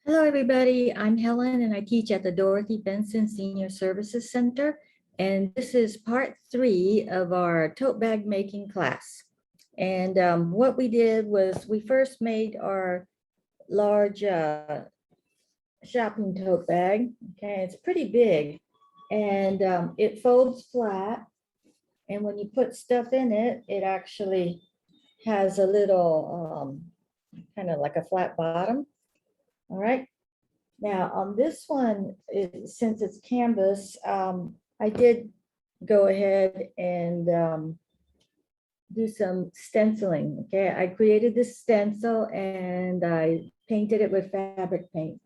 Hello, everybody. I'm Helen, and I teach at the Dorothy Benson Senior Services Center. And this is part 3 of our tote bag making class. And what we did was we first made our large shopping tote bag. Okay, it's pretty big, and it folds flat. And when you put stuff in it, it actually has a little kind of like a flat bottom. All right. Now on this one, since it's canvas, I did go ahead and do some stenciling. Okay, I created this stencil and I painted it with fabric paint.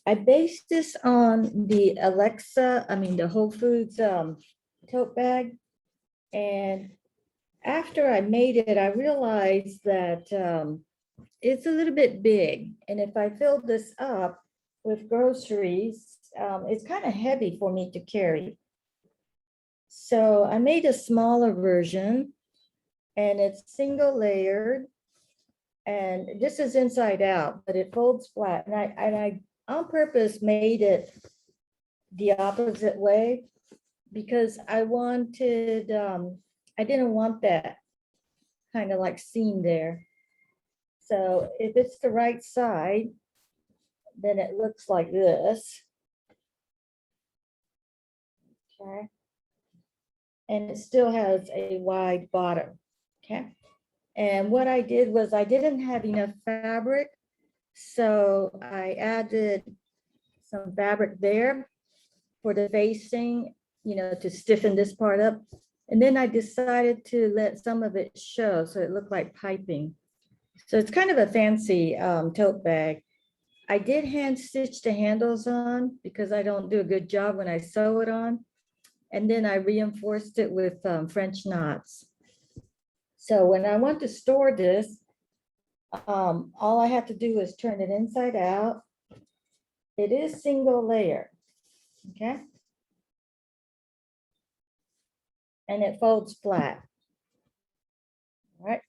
I based this on the the Whole Foods tote bag. And after I made it, I realized that it's a little bit big. And if I fill this up with groceries, it's kind of heavy for me to carry. So I made a smaller version and it's single layered. And this is inside out, but it folds flat. And I on purpose made it the opposite way because I wanted, I didn't want that kind of like seam there. So if it's the right side, then it looks like this. Okay. And it still has a wide bottom. Okay. And what I did was I didn't have enough fabric. So I added some fabric there for the facing, to stiffen this part up. And then I decided to let some of it show so it looked like piping. So it's kind of a fancy tote bag. I did hand stitch the handles on because I don't do a good job when I sew it on. And then I reinforced it with French knots. So when I want to store this, all I have to do is turn it inside out. It is single layer, okay? And it folds flat, all right?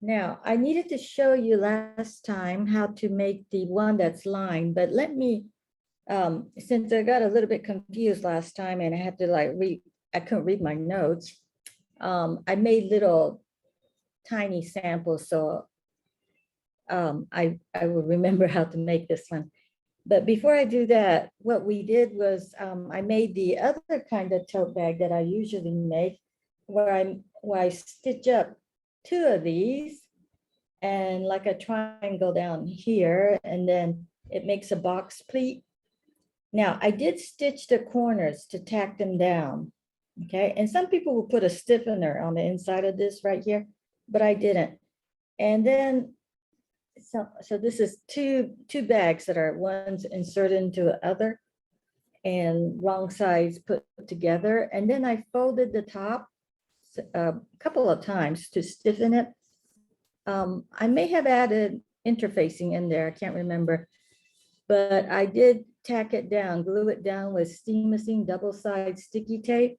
Now, I needed to show you last time how to make the one that's lined, but let me, since I got a little bit confused last time and I had to I couldn't read my notes. I made little tiny samples, so I will remember how to make this one. But before I do that, what we did was I made the other kind of tote bag that I usually make, where I stitch up 2 of these and like a triangle down here, and then it makes a box pleat. Now I did stitch the corners to tack them down. Okay, and some people will put a stiffener on the inside of this right here, but I didn't. And then so this is two bags that are one's inserted into the other and wrong sides put together. And then I folded the top a couple of times to stiffen it. I may have added interfacing in there, I can't remember, but I did tack it down, glue it down with steam double-side sticky tape.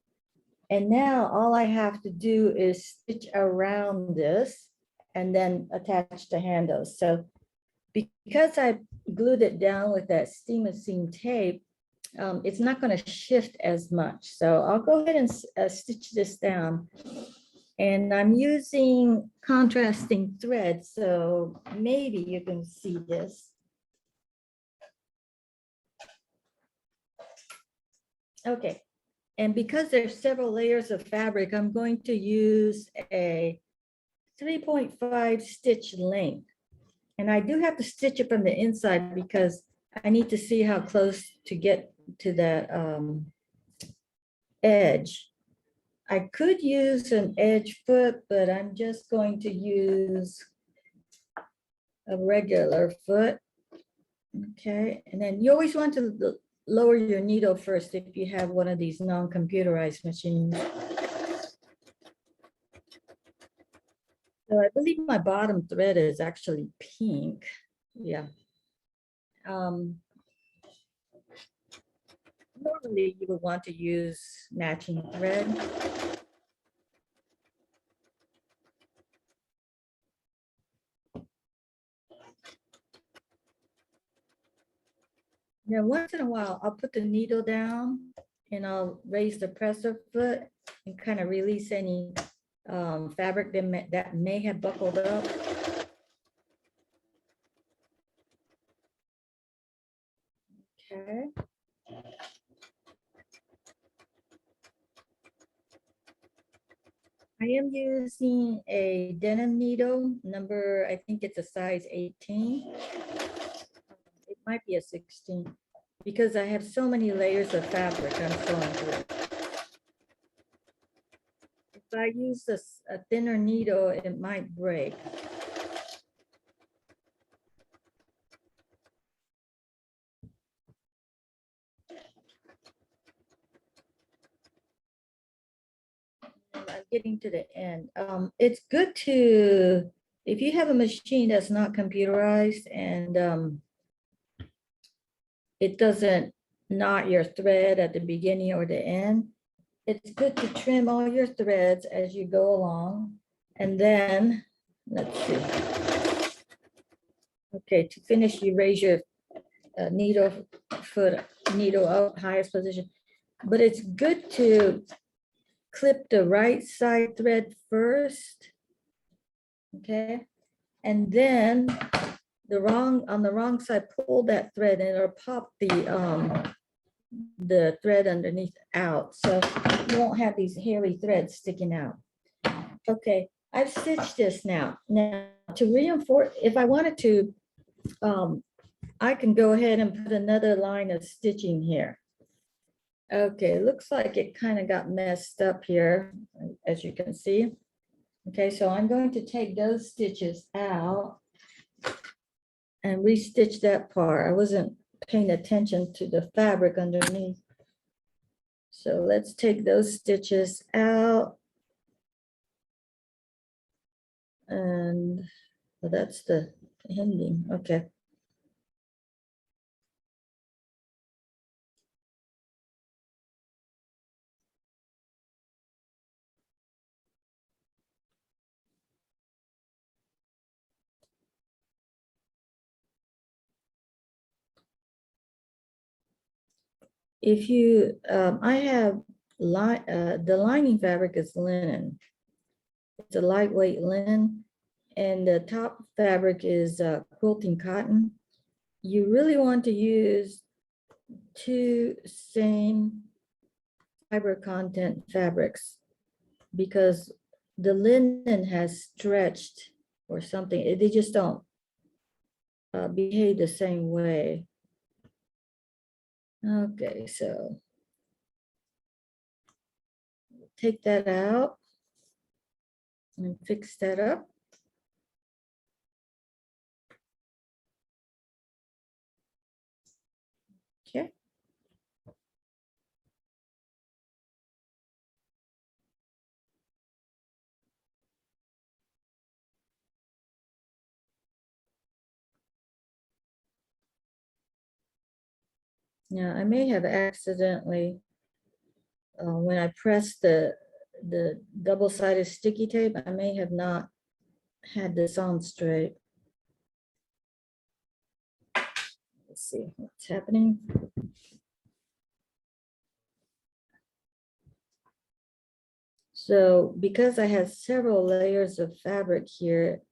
And now all I have to do is stitch around this and then attach the handles. So because I glued it down with that seam tape, it's not going to shift as much. So I'll go ahead and stitch this down. And I'm using contrasting thread, so maybe you can see this. Okay, and because there's several layers of fabric, I'm going to use a 3.5 stitch length. And I do have to stitch it from the inside because I need to see how close to get to that edge. I could use an edge foot, but I'm just going to use a regular foot. Okay, and then you always want to lower your needle first if you have one of these non-computerized machines. So I believe my bottom thread is actually pink. Yeah. Normally you would want to use matching thread. Yeah, once in a while, I'll put the needle down and I'll raise the presser foot and kind of release any fabric that may have buckled up. Okay. I am using a denim needle number, I think it's a size 18. It might be a 16 because I have so many layers of fabric I'm sewing through. If I use a thinner needle, it might break. I'm getting to the end. It's good to, if you have a machine that's not computerized and it doesn't knot your thread at the beginning or the end, it's good to trim all your threads as you go along. And then, let's see. Okay, to finish, you raise your needle up, highest position. But it's good to clip the right side thread first. Okay, and then on the wrong side, pull that thread and it'll pop the thread underneath out. So you won't have these hairy threads sticking out. Okay, I've stitched this now. Now to reinforce, if I wanted to, I can go ahead and put another line of stitching here. Okay, looks like it kind of got messed up here, as you can see. Okay, so I'm going to take those stitches out and restitch that part. I wasn't paying attention to the fabric underneath. So let's take those stitches out. And well, that's the ending. Okay. If you, I have the lining fabric is linen. It's a lightweight linen, and the top fabric is quilting cotton. You really want to use two same fiber content fabrics because the linen has stretched or something. They just don't behave the same way. Okay, so take that out and fix that up. Okay. Now I may have accidentally, when I pressed the double-sided sticky tape, I may have not had this on straight. Let's see what's happening. So because I have several layers of fabric here,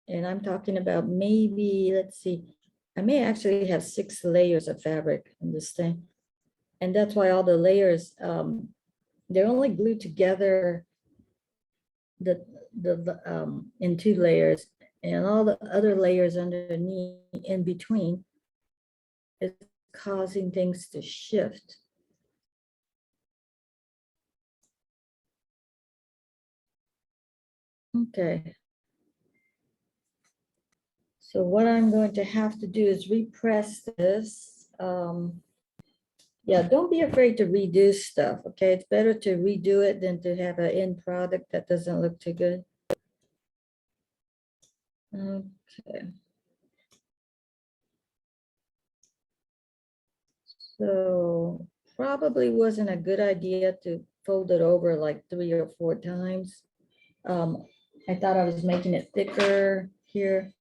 and I'm talking about maybe, let's see, I may actually have 6 layers of fabric in this thing. And that's why all the layers, they're only glued together in 2 layers, and all the other layers underneath in between is causing things to shift. Okay. So what I'm going to have to do is repress this. Yeah, don't be afraid to redo stuff, okay? It's better to redo it than to have an end product that doesn't look too good. Okay. So probably wasn't a good idea to fold it over like 3 or 4 times. I thought I was making it thicker here.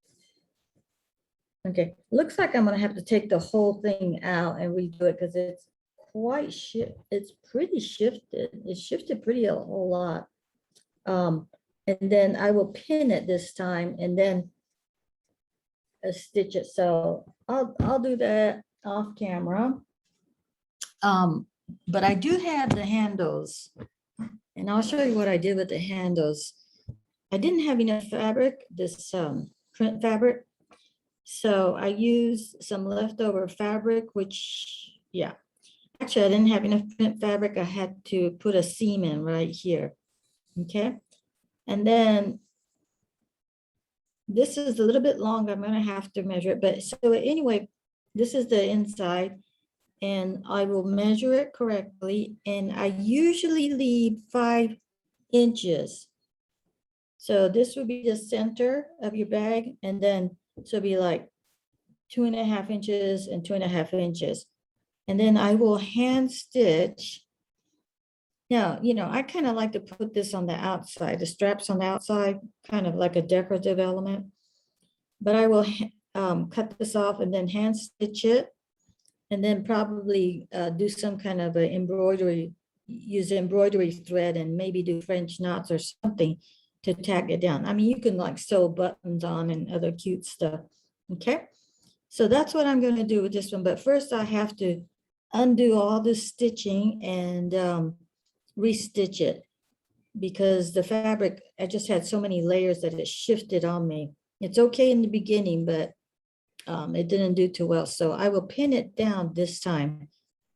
Okay, looks like I'm gonna have to take the whole thing out and redo it because it's quite it's pretty shifted. It shifted pretty a whole lot. And then I will pin it this time and then stitch it. So I'll do that off camera. But I do have the handles, and I'll show you what I did with the handles. I didn't have enough fabric, this print fabric. So I used some leftover fabric, which, yeah, actually I didn't have enough print fabric. I had to put a seam in right here. Okay. And then this is a little bit longer. I'm going to have to measure it. But so anyway, this is the inside, and I will measure it correctly. And I usually leave 5 inches. So this would be the center of your bag. And then so it'll be like 2.5 inches and 2.5 inches. And then I will hand stitch. Now, I kind of like to put this on the outside, the straps on the outside, kind of like a decorative element. But I will cut this off and then hand stitch it. And then probably do some kind of a embroidery, use embroidery thread and maybe do French knots or something to tack it down. I mean, you can like sew buttons on and other cute stuff. Okay. So that's what I'm going to do with this one. But first I have to undo all the stitching and restitch it because the fabric, I just had so many layers that it shifted on me. It's okay in the beginning, but it didn't do too well. So I will pin it down this time.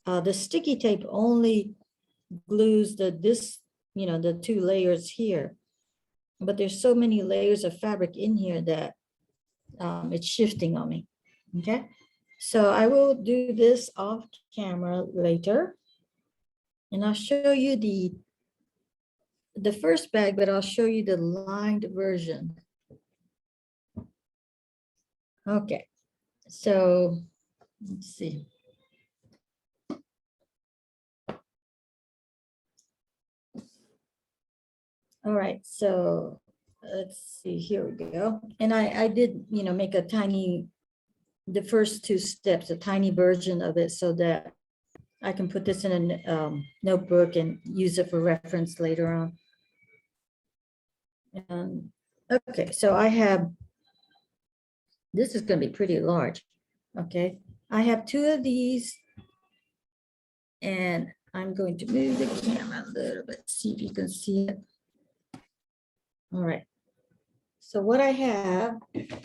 The sticky tape only glues the 2 layers here, but there's so many layers of fabric in here that it's shifting on me. Okay, so I will do this off camera later, and I'll show you the first bag, but I'll show you the lined version. Okay, so let's see. All right, so let's see, here we go. And I did, make the first 2 steps, a tiny version of it so that I can put this in a notebook and use it for reference later on. Okay, so I have, this is going to be pretty large. Okay, I have 2 of these, and I'm going to move the camera a little bit, see if you can see it. All right, so what I have, it's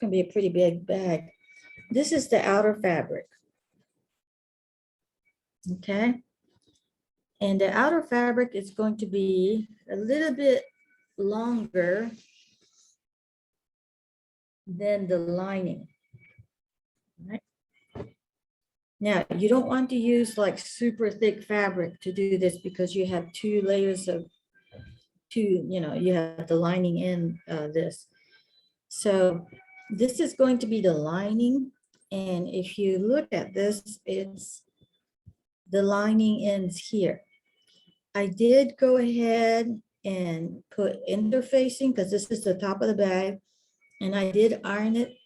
going to be a pretty big bag. This is the outer fabric. Okay, and the outer fabric is going to be a little bit longer than the lining. Right? Now, you don't want to use like super thick fabric to do this because you have 2 layers of you have the lining in this. So this is going to be the lining. And if you look at this, it's the lining ends here. I did go ahead and put interfacing because this is the top of the bag, and I did iron it.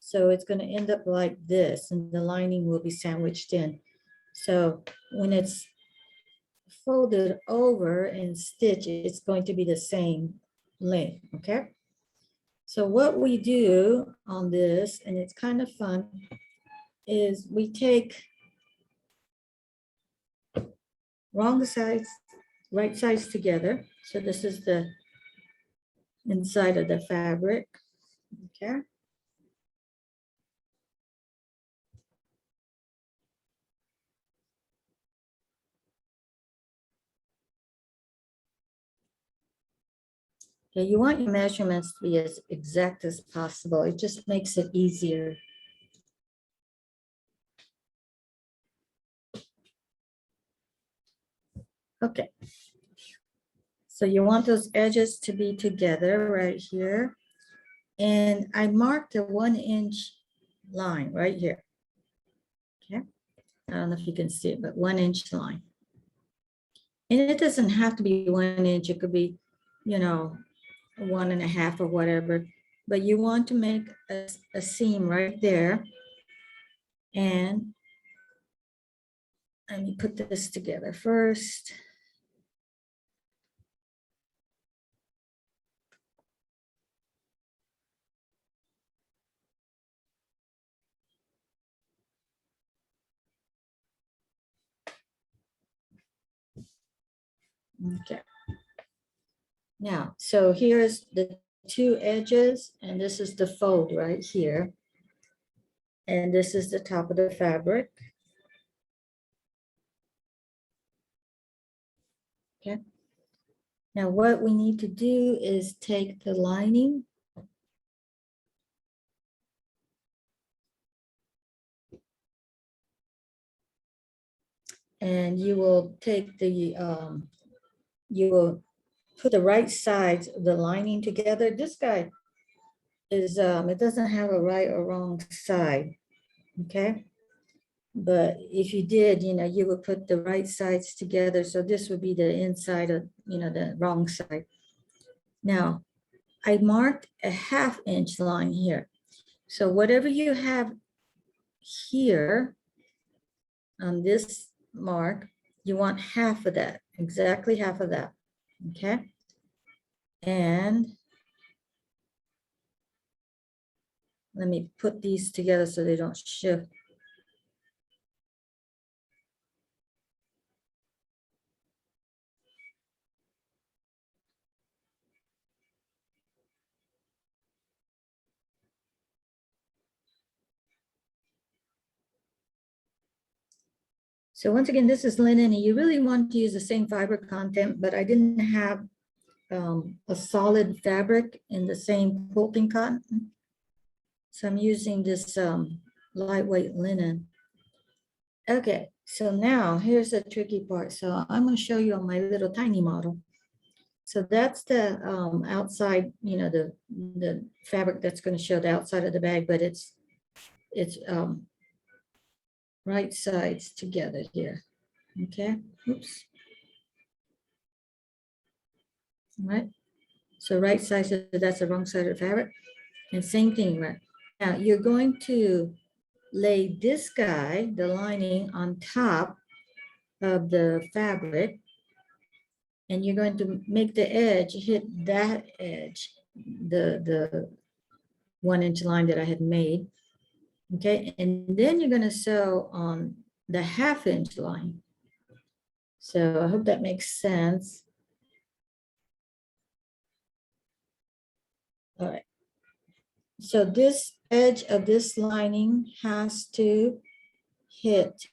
So it's going to end up like this, and the lining will be sandwiched in. So when it's folded over and stitched, it's going to be the same length, okay? So what we do on this, and it's kind of fun, is we take wrong sides, right sides together. So this is the inside of the fabric, okay? Okay, you want your measurements to be as exact as possible. It just makes it easier. Okay. So you want those edges to be together right here. And I marked a 1-inch line right here. Okay. I don't know if you can see it, but 1-inch line. And it doesn't have to be 1 inch. It could be, 1.5 or whatever. but you want to make a seam right there. And let me put this together first. Okay. Now, so here's the two edges, and this is the fold right here. And this is the top of the fabric. Okay. Now what we need to do is take the lining and you will take the, you will put the right sides of the lining together. This guy is, it doesn't have a right or wrong side, okay? But if you did, you know, you would put the right sides together. So this would be the inside of, you know, the wrong side. Now, I marked a 1/2 inch line here. So whatever you have here on this mark, you want half of that, exactly half of that, okay? And let me put these together so they don't shift. So once again, this is linen, and you really want to use the same fiber content, but I didn't have a solid fabric in the same quilting cotton. So I'm using this lightweight linen. Okay, so now here's the tricky part. So I'm going to show you on my little tiny model. So that's the outside, you know, the fabric that's going to show the outside of the bag, but it's right sides together here. Okay, oops. All right, so right side, so that's the wrong side of the fabric. And same thing, right? Now you're going to lay this guy, the lining, on top of the fabric, and you're going to make the edge hit that edge, the 1 inch line that I had made. Okay, and then you're going to sew on the 1/2 inch line. So I hope that makes sense. All right. So this edge of this lining has to hit.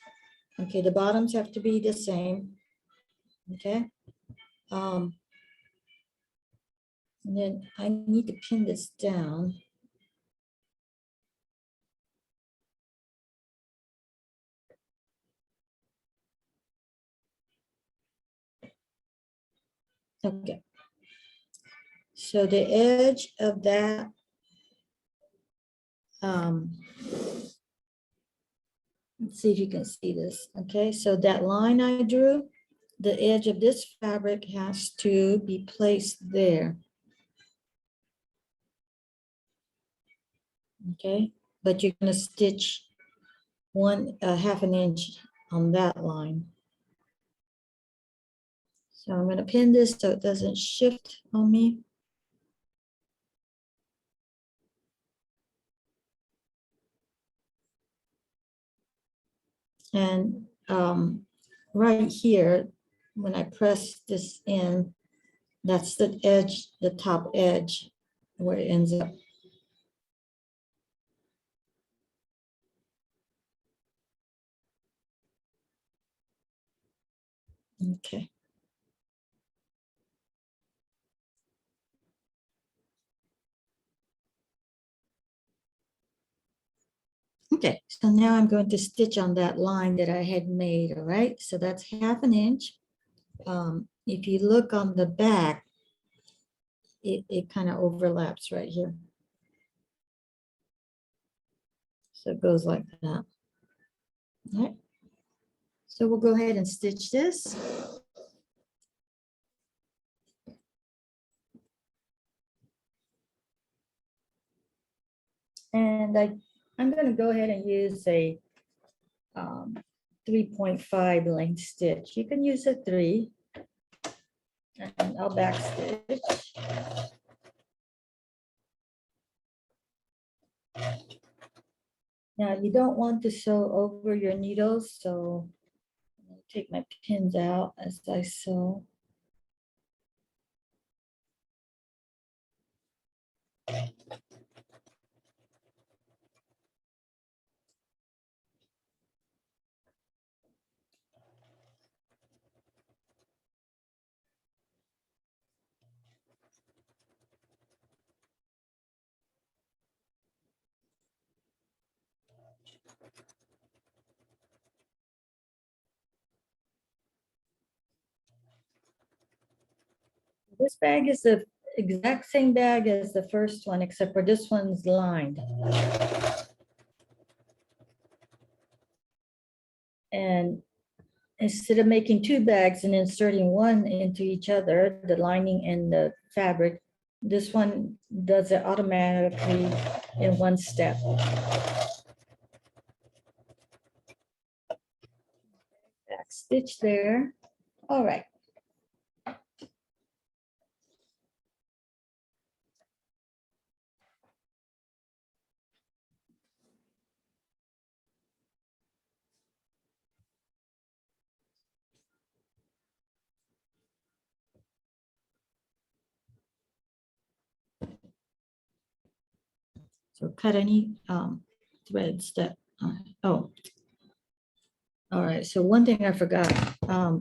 Okay, the bottoms have to be the same. Okay. And then I need to pin this down. Okay. So the edge of that, let's see if you can see this. Okay, so that line I drew, the edge of this fabric has to be placed there. Okay, but you're going to stitch 1/2 an inch on that line. So I'm going to pin this so it doesn't shift on me. And right here, when I press this in, that's the edge, the top edge, where it ends up. Okay. Okay, so now I'm going to stitch on that line that I had made, all right? So that's 1/2 an inch. If you look on the back, it kind of overlaps right here. So it goes like that. All right. So we'll go ahead and stitch this. And I'm going to go ahead and use a 3.5 length stitch. You can use a 3, and I'll back stitch. Now you don't want to sew over your needles, so I'll take my pins out as I sew. This bag is the exact same bag as the first one, except for this one's lined. And instead of making 2 bags and inserting one into each other, the lining and the fabric, this one does it automatically in one step. Back stitch there. All right. So cut any threads that, oh. All right, so one thing I forgot. I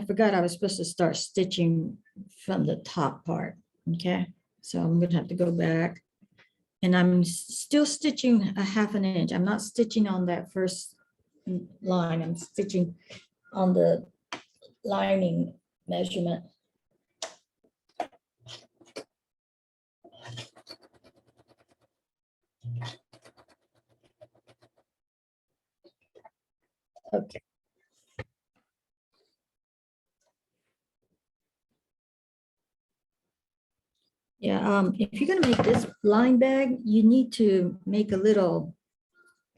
forgot I was supposed to start stitching from the top part, okay? So I'm gonna have to go back. And I'm still stitching a 1/2 inch. I'm not stitching on that first line. I'm stitching on the lining measurement. Okay. Yeah, if you're gonna make this line bag, you need to make a little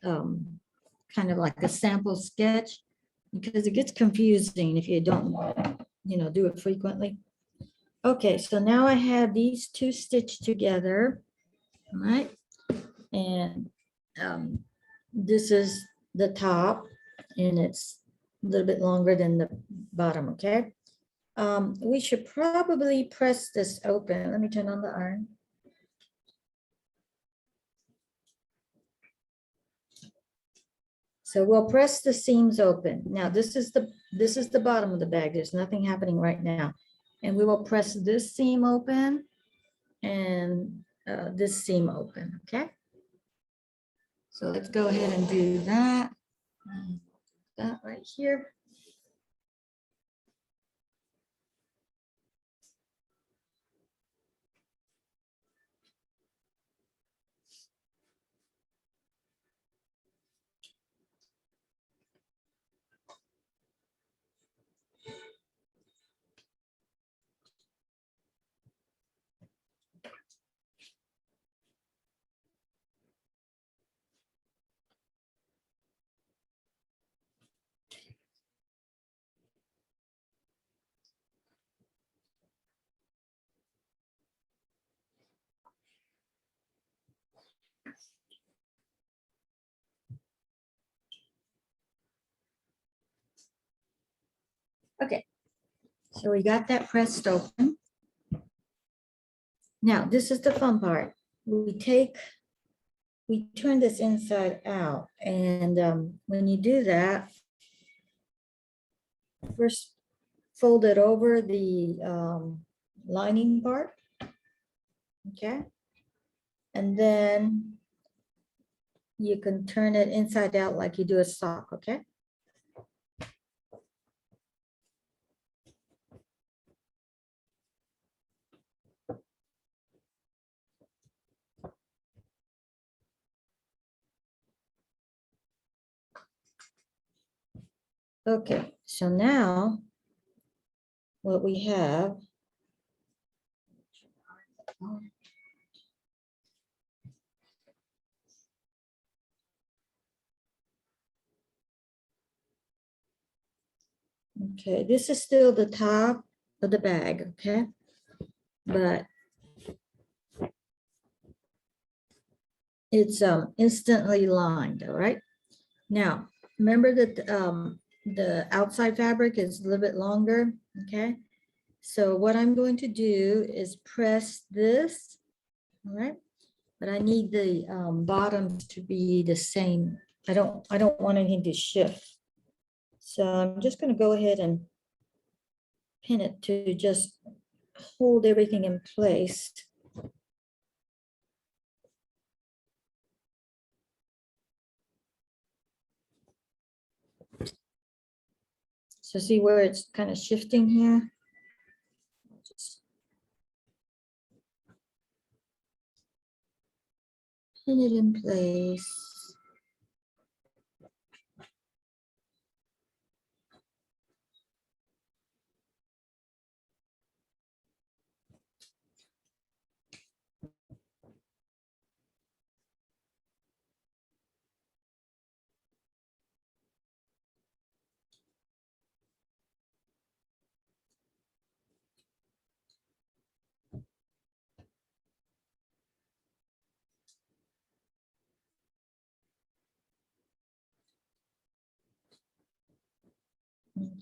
kind of like a sample sketch, because it gets confusing if you don't, do it frequently. Okay, so now I have these 2 stitched together, all right? And this is the top, and it's a little bit longer than the bottom, okay? We should probably press this open. Let me turn on the iron. So we'll press the seams open. Now this is the bottom of the bag. There's nothing happening right now. And we will press this seam open and this seam open, okay? So let's go ahead and do that. That right here. Okay, so we got that pressed open. Now, this is the fun part. We turn this inside out, and when you do that, first fold it over the lining part, okay? And then you can turn it inside out like you do a sock, okay? Okay, so now what we have, Okay, this is still the top of the bag, okay? But it's instantly lined, all right? Now, remember that the outside fabric is a little bit longer, okay? So what I'm going to do is press this, all right? But I need the bottoms to be the same. I don't want anything to shift. So I'm just going to go ahead and pin it to just hold everything in place. So see where it's kind of shifting here? Just pin it in place.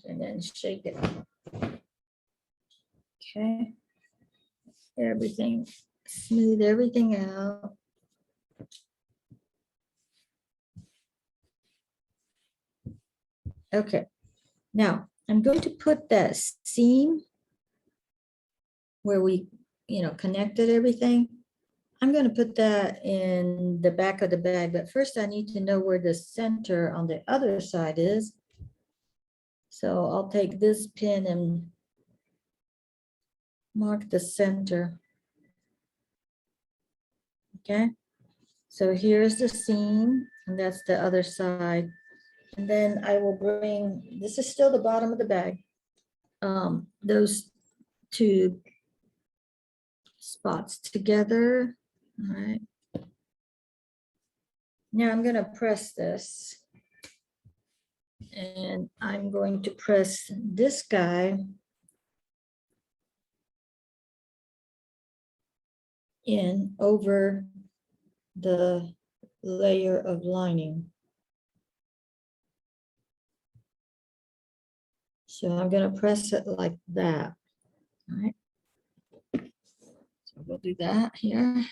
And then shake it. Okay. Everything, smooth everything out. Okay. Now I'm going to put that seam where we, connected everything. I'm going to put that in the back of the bag, but first I need to know where the center on the other side is. So I'll take this pin and mark the center. Okay, so here's the seam, and that's the other side. And then I will bring, this is still the bottom of the bag, those two spots together. All right. Now I'm going to press this. And I'm going to press this guy in over the layer of lining. So I'm going to press it like that. All right. So we'll do that here.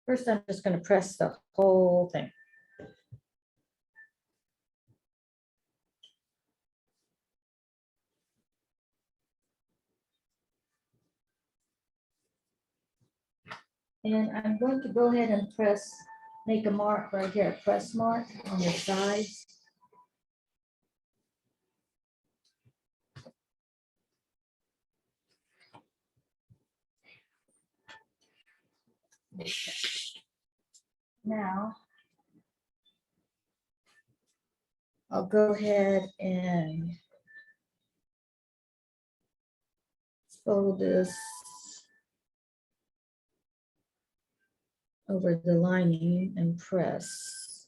First, I'm just going to press the whole thing. And I'm going to go ahead and press, make a mark right here, a press mark on the sides. Now, I'll go ahead and fold this over the lining and press.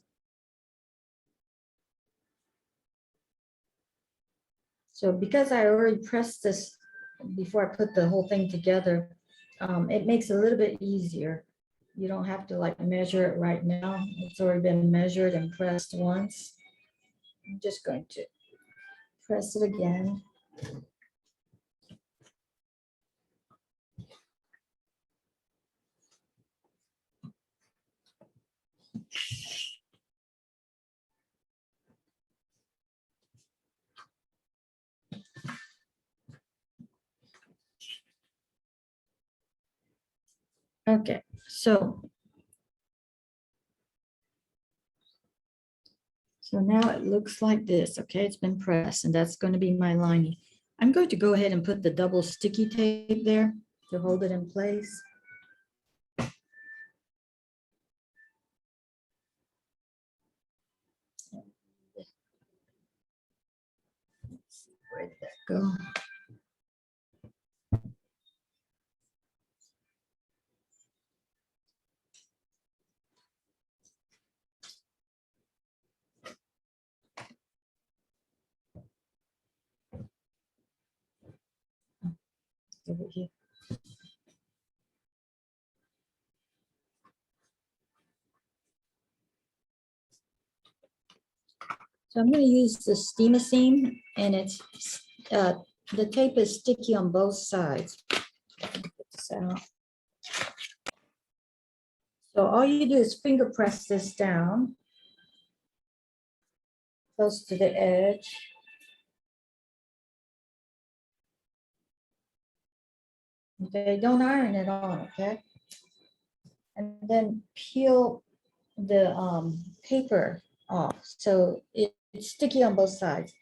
So because I already pressed this before I put the whole thing together, it makes it a little bit easier. You don't have to like measure it right now. It's already been measured and pressed once. I'm just going to press it again. Okay, so now it looks like this. Okay, it's been pressed, and that's going to be my lining. I'm going to go ahead and put the double sticky tape there to hold it in place. Let's see, where did that go? over here. So I'm going to use the steamer seam, and it's the tape is sticky on both sides. So all you do is finger press this down close to the edge. Okay, don't iron it on, okay? And then peel the paper off so it's sticky on both sides.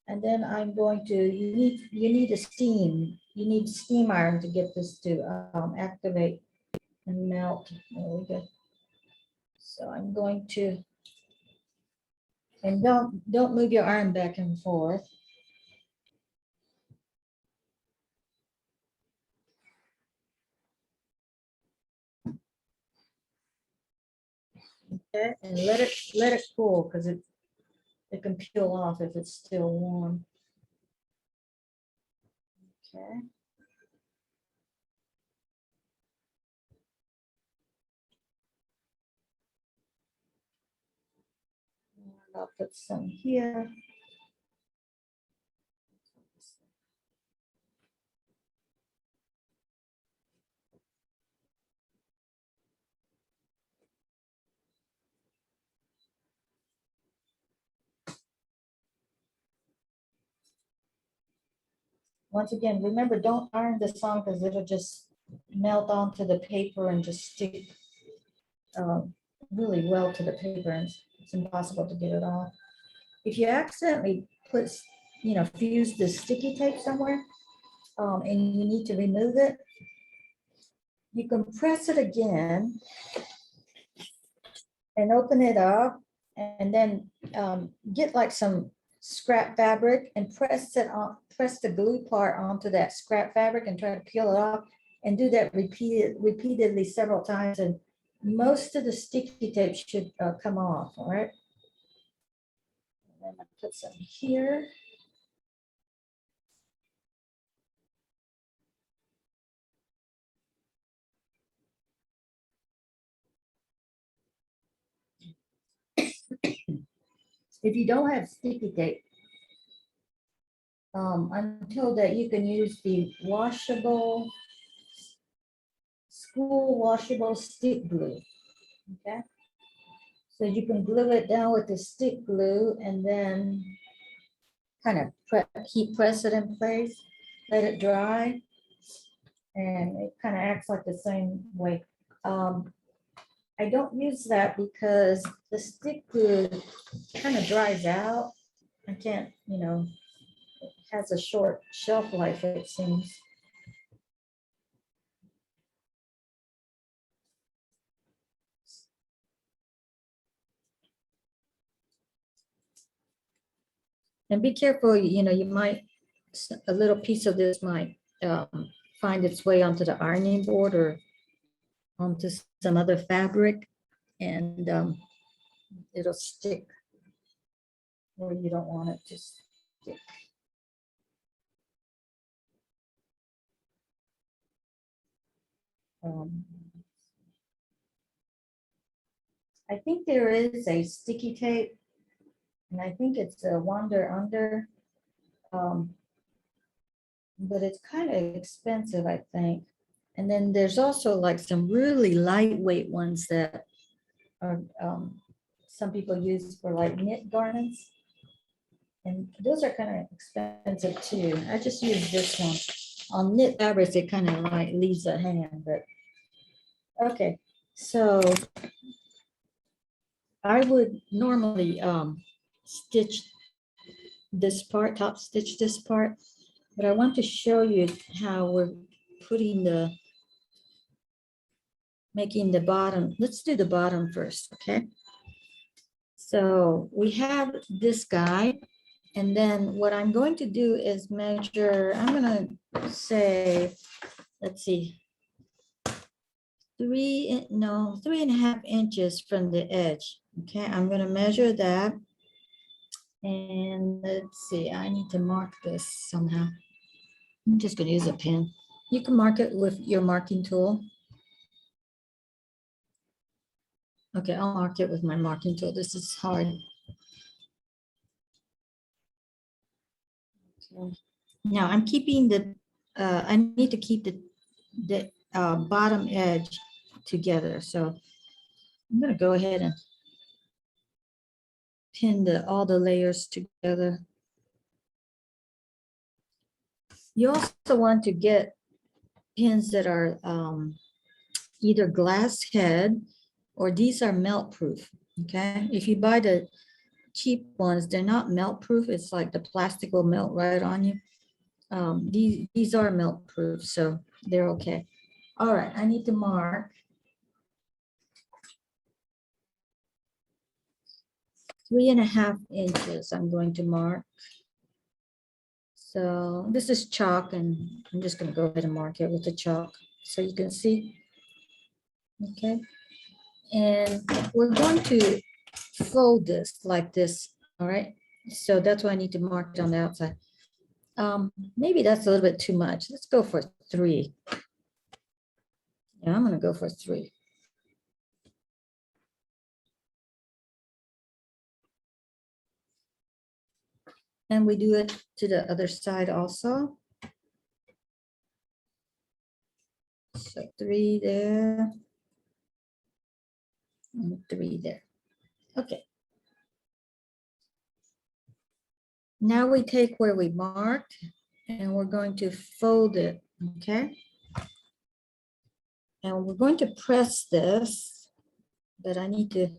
And then I'm going to, you need a steam. You need steam iron to get this to activate and melt. There we go. So I'm going to, and don't move your arm back and forth. Okay, and let it cool because it can peel off if it's still warm. Okay. And I'll put some here. Once again, remember, don't iron this on because it'll just melt onto the paper and just stick really well to the paper, and it's impossible to get it off. If you accidentally put, fuse the sticky tape somewhere, and you need to remove it, you can press it again and open it up, and then get like some scrap fabric and press the glue part onto that scrap fabric and try to peel it off, and do that repeatedly several times, and most of the sticky tape should come off. All right. And then I put some here. If you don't have sticky tape, I'm told that you can use the school washable stick glue. Okay. So you can glue it down with the stick glue and then kind of heat press it in place, let it dry, and it kind of acts like the same way. I don't use that because the stick glue kind of dries out. I can't, it has a short shelf life, it seems. And be careful, you might, a little piece of this might find its way onto the ironing board or onto some other fabric, and it'll stick where you don't want it to stick. I think there is a sticky tape, and I think it's a Wander Under, but it's kind of expensive, I think. And then there's also like some really lightweight ones that are some people use for like knit garments, and those are kind of expensive too. I just use this one. On knit fabrics, it kind of like leaves a hand, but okay. So I would normally stitch this part, top stitch this part, but I want to show you how we're putting making the bottom. Let's do the bottom first, okay? So we have this guy, and then what I'm going to do is measure, I'm gonna say, let's see, 3.5 inches from the edge. Okay, I'm gonna measure that. And let's see, I need to mark this somehow. I'm just gonna use a pen. You can mark it with your marking tool. Okay, I'll mark it with my marking tool. This is hard. Okay. Now I'm keeping the, I need to keep the bottom edge together. So I'm gonna go ahead and pin all the layers together. You also want to get pins that are either glass head or these are melt proof. Okay, if you buy the cheap ones, they're not melt proof. It's like the plastic will melt right on you. These are melt proof, so they're okay. All right, I need to mark 3.5 inches. I'm going to mark. So this is chalk, and I'm just going to go ahead and mark it with the chalk so you can see. Okay, and we're going to fold this like this. All right, so that's why I need to mark it on the outside. Maybe that's a little bit too much. Let's go for 3. Yeah, I'm going to go for 3. And we do it to the other side also. So 3 there. And 3 there. Okay. Now we take where we marked and we're going to fold it, okay? And we're going to press this, but I need to,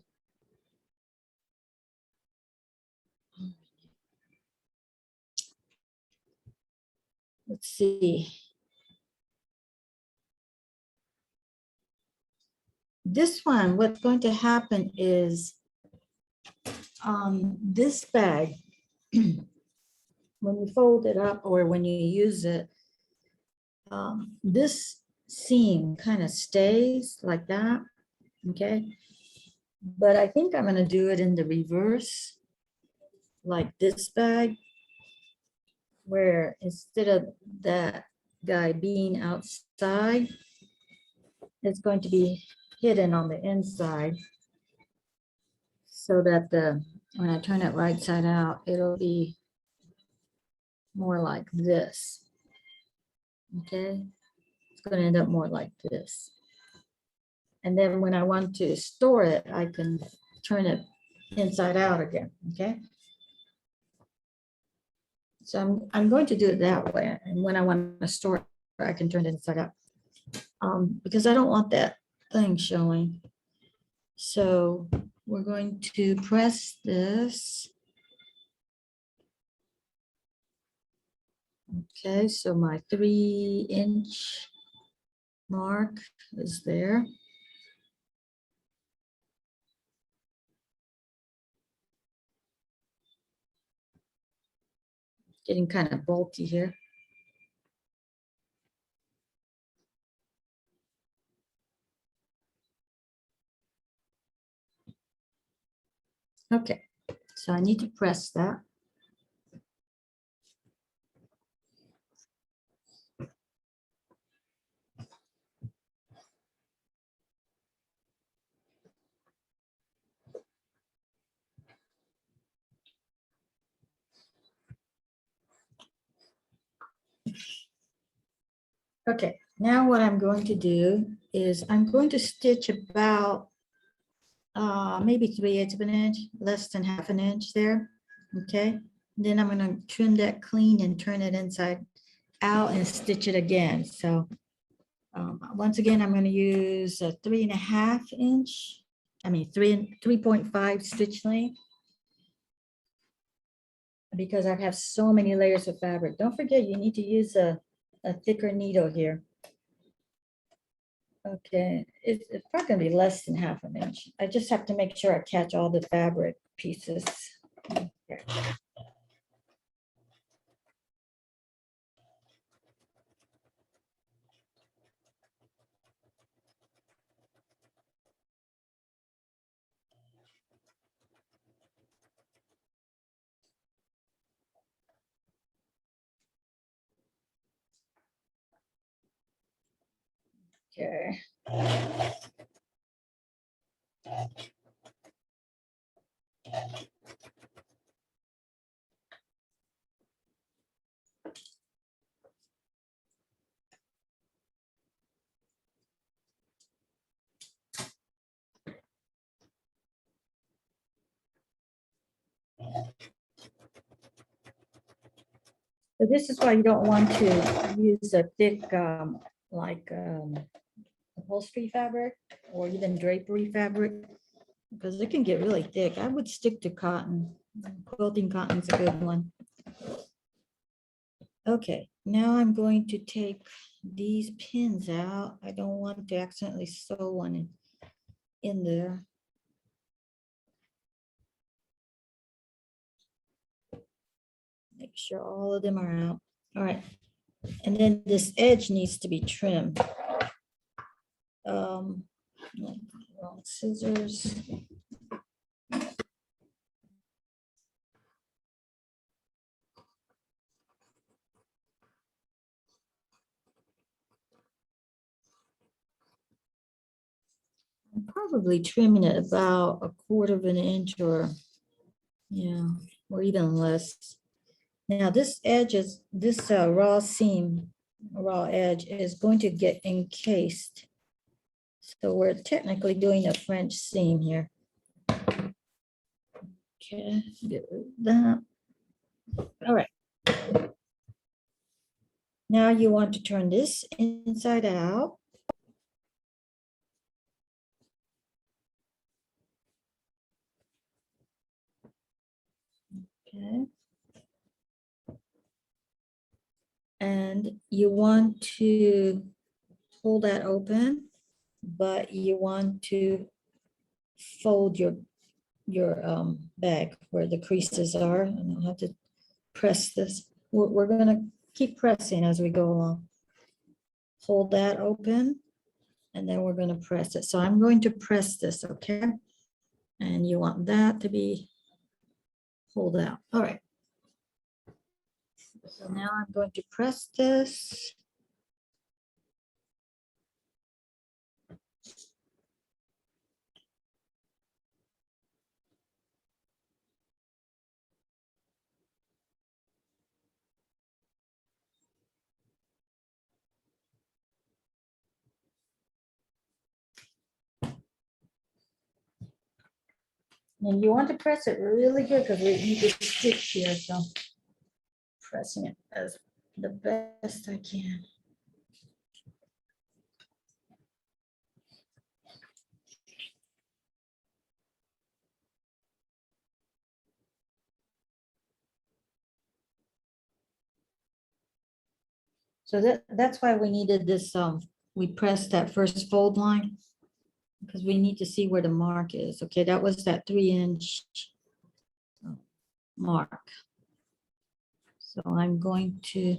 let's see. This one, what's going to happen is this bag, when you fold it up or when you use it, this seam kind of stays like that, okay? But I think I'm gonna do it in the reverse, like this bag, where instead of that guy being outside, it's going to be hidden on the inside, so that when I turn it right side out, it'll be more like this. Okay, it's going to end up more like this. And then when I want to store it, I can turn it inside out again. Okay, so I'm going to do it that way. And when I want to store it, I can turn it inside out, because I don't want that thing showing. So we're going to press this. Okay, so my 3-inch mark is there. Getting kind of bulky here. Okay, so I need to press that. Okay, now what I'm going to do is I'm going to stitch about maybe 3/8 of an inch, less than 1/2 an inch there. Okay, then I'm going to trim that clean and turn it inside out and stitch it again. So once again, I'm going to use a 3.5 inch, 3.5 stitch length, because I have so many layers of fabric. Don't forget, you need to use a thicker needle here. Okay, it's probably gonna be less than 1/2 an inch. I just have to make sure I catch all the fabric pieces. Okay. Okay. So this is why you don't want to use a thick, like upholstery fabric or even drapery fabric, because it can get really thick. I would stick to cotton. Quilting cotton is a good one. Okay, now I'm going to take these pins out. I don't want to accidentally sew one in there. Make sure all of them are out. All right, and then this edge needs to be trimmed. Wrong scissors. I'm probably trimming it about 1/4 of an inch or, yeah, or even less. Now this edge is, this raw seam, raw edge is going to get encased. So we're technically doing a French seam here. Okay, get rid of that. All right. Now you want to turn this inside out. Okay. And you want to hold that open, but you want to fold your bag where the creases are, and I'll have to press this. We're gonna keep pressing as we go along. Hold that open, and then we're gonna press it. So I'm going to press this, okay? And you want that to be pulled out. All right. So now I'm going to press this. And you want to press it really good because we need to stick here, so pressing it as the best I can. So that's why we needed this, we pressed that first fold line because we need to see where the mark is. Okay, that was that 3-inch mark. So I'm going to,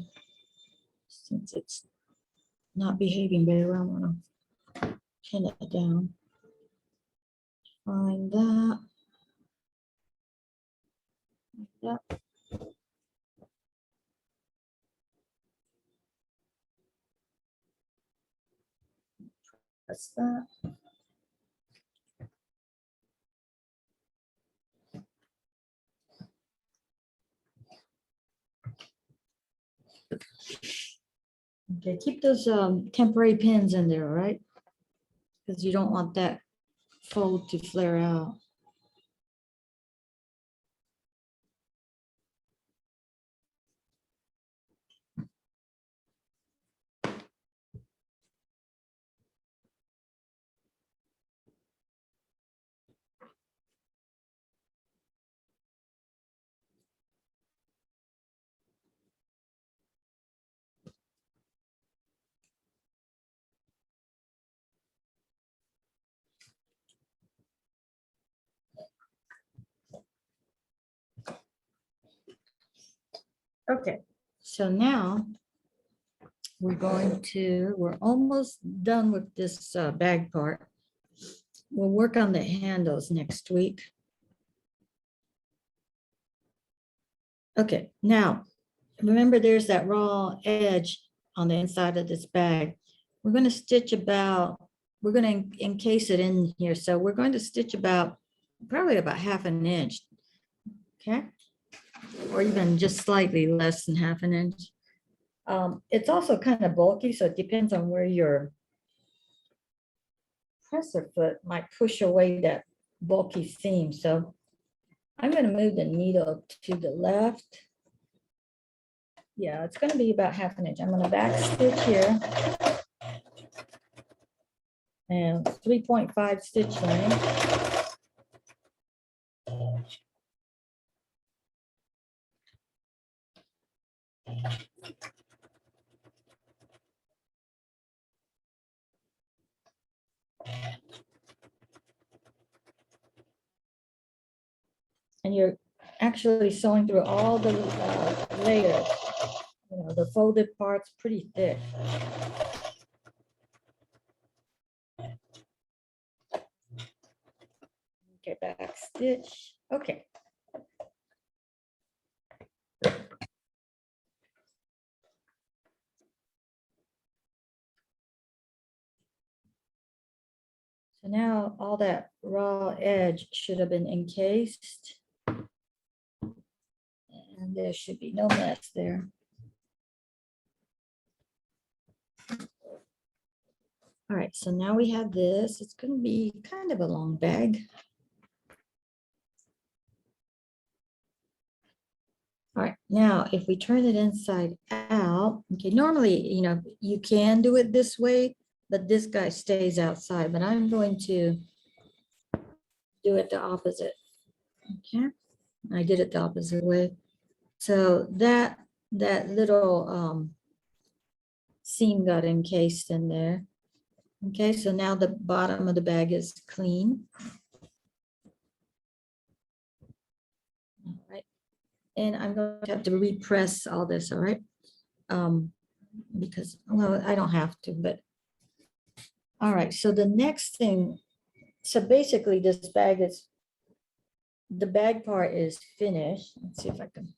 since it's not behaving very well, I'm gonna pin it down. Find that. Like that. Press that. Okay, keep those temporary pins in there, all right? Because you don't want that fold to flare out. Okay, so now we're almost done with this bag part. We'll work on the handles next week. Okay, now, remember there's that raw edge on the inside of this bag. we're going to stitch about, we're going to encase it in here. So we're going to stitch about, probably about 1/2 inch. Okay. Or even just slightly less than 1/2 inch. It's also kind of bulky, so it depends on where your presser foot might push away that bulky seam. So I'm going to move the needle to the left. Yeah, it's going to be about 1/2 inch. I'm going to back stitch here. And 3.5 stitch length. And you're actually sewing through all the layers. You know, the folded part's pretty thick. Okay, back stitch. Okay. So now all that raw edge should have been encased. And there should be no mess there. All right, so now we have this. It's going to be kind of a long bag. All right, now if we turn it inside out, okay, normally, you know, you can do it this way, but this guy stays outside, but I'm going to do it the opposite. Okay, I did it the opposite way. So that little seam got encased in there. Okay, so now the bottom of the bag is clean. All right, and I'm going to have to repress all this, all right? Because, well, I don't have to, but all right, so the next thing, so basically this bag is, the bag part is finished. Let's see if I can.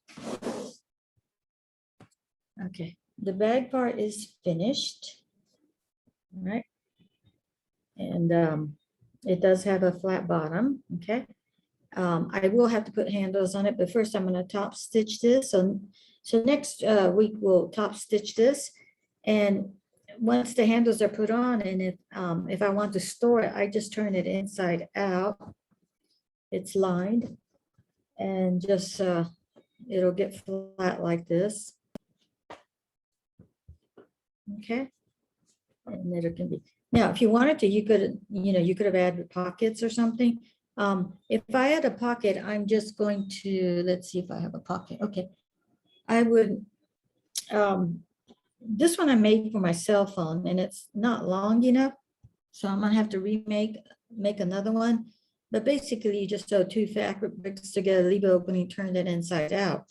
Okay, the bag part is finished. All right. And it does have a flat bottom, okay? I will have to put handles on it, but first I'm gonna top stitch this. So next week we'll top stitch this. And once the handles are put on, and if I want to store it, I just turn it inside out. It's lined and just it'll get flat like this. Okay, and it can be, now if you wanted to, you could, you know, you could have added pockets or something. If I had a pocket, I'm just going to, let's see if I have a pocket. Okay, I would, this one I made for my cell phone and it's not long enough, so I'm gonna have to make another one. But basically you just sew 2 fabric bricks together, leave it opening, turn it inside out.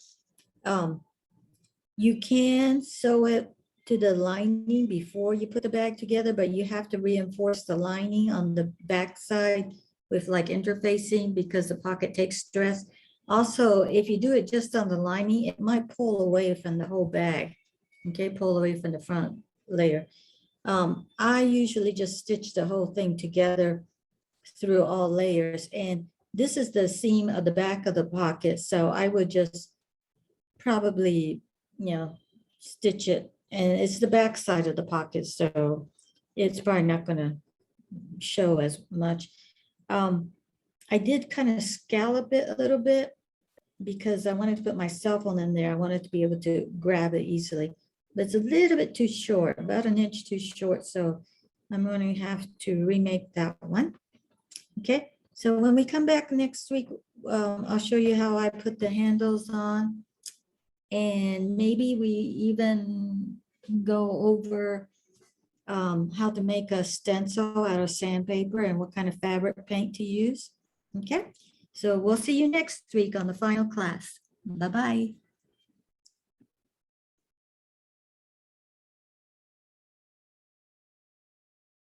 You can sew it to the lining before you put the bag together, but you have to reinforce the lining on the back side with like interfacing because the pocket takes stress. Also, if you do it just on the lining, it might pull away from the whole bag. Okay, pull away from the front layer. I usually just stitch the whole thing together through all layers, and this is the seam of the back of the pocket, so I would just probably, you know, stitch it, and it's the back side of the pocket, so it's probably not going to show as much. I did kind of scallop it a little bit because I wanted to put my cell phone in there. I wanted to be able to grab it easily, but it's a little bit too short, about 1 inch too short, so I'm going to have to remake that one. Okay, so when we come back next week, I'll show you how I put the handles on. And maybe we even go over how to make a stencil out of sandpaper and what kind of fabric paint to use. Okay, so we'll see you next week on the final class. Bye-bye.